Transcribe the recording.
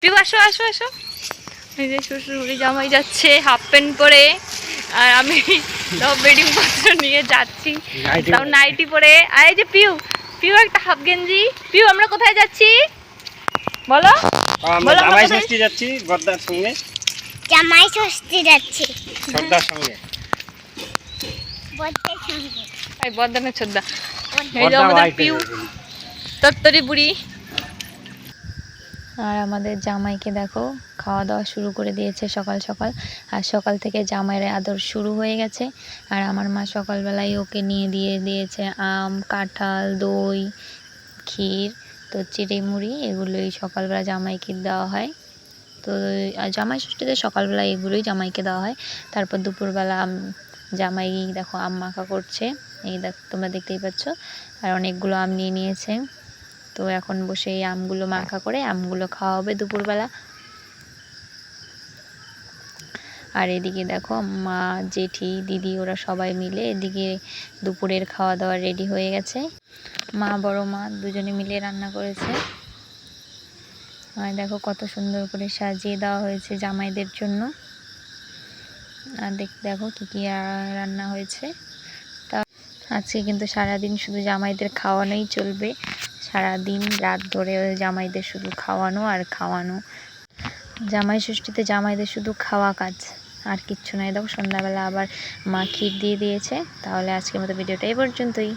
পিউ আসো আসো আসো। এই যে শ্বশুরবাড়ি জামাই যাচ্ছে হাফ প্যান্ট পরে, আর আমি সব বেডিং পত্র নিয়ে যাচ্ছি, তাও নাইটি পরে। আর এই যে পিউ, পিউ একটা হাফ গেঞ্জি। পিউ আমরা কোথায় যাচ্ছি বলো? আমরা জামাই ষষ্ঠী যাচ্ছি বর্দার সঙ্গে। জামাই ষষ্ঠী যাচ্ছি ছোটদার সঙ্গে। বর্দার সঙ্গে। এই বর্দানা ছোটদা। এই যে আমাদের পিউ তত্তরি বুড়ি। আর আমাদের জামাইকে দেখো খাওয়া দাওয়া শুরু করে দিয়েছে সকাল সকাল। আর সকাল থেকে জামাইয়ের আদর শুরু হয়ে গেছে। আর আমার মা সকালবেলায় ওকে নিয়ে দিয়েছে আম, কাঁঠাল, দই, ক্ষীর, তো চিড়ে মুড়ি, এগুলোই সকালবেলা জামাইকে দেওয়া হয়। তো জামাই ষষ্ঠীতে সকালবেলা এগুলোই জামাইকে দেওয়া হয়। তারপর দুপুরবেলা জামাই দেখো আম মাখা করছে, এই দেখো তোমরা দেখতেই পাচ্ছ। আর অনেকগুলো আম নিয়ে নিয়েছে, তো এখন বসে এই আমগুলো মাখা করে আমগুলো খাওয়া হবে দুপুরবেলা। আর এদিকে দেখো মা, জেঠি, দিদি ওরা সবাই মিলে এদিকে দুপুরের খাওয়া দাওয়া রেডি হয়ে গেছে। মা, বড় মা দুজনে মিলে রান্না করেছে। আর দেখো কত সুন্দর করে সাজিয়ে দেওয়া হয়েছে জামাইদের জন্য। আর দেখো কি কি রান্না হয়েছে। তা আজকে কিন্তু সারাদিন শুধু জামাইদের খাওয়ানোই চলবে, সারাদিন রাত ধরে জামাইদের শুধু খাওয়ানো আর খাওয়ানো। জামাই ষষ্ঠীতে জামাইদের শুধু খাওয়া কাজ, আর কিচ্ছু নয়। দেখো সন্ধ্যাবেলা আবার মা ক্ষীর দিয়ে দিয়েছে। তাহলে আজকের মতো ভিডিওটা এই পর্যন্তই।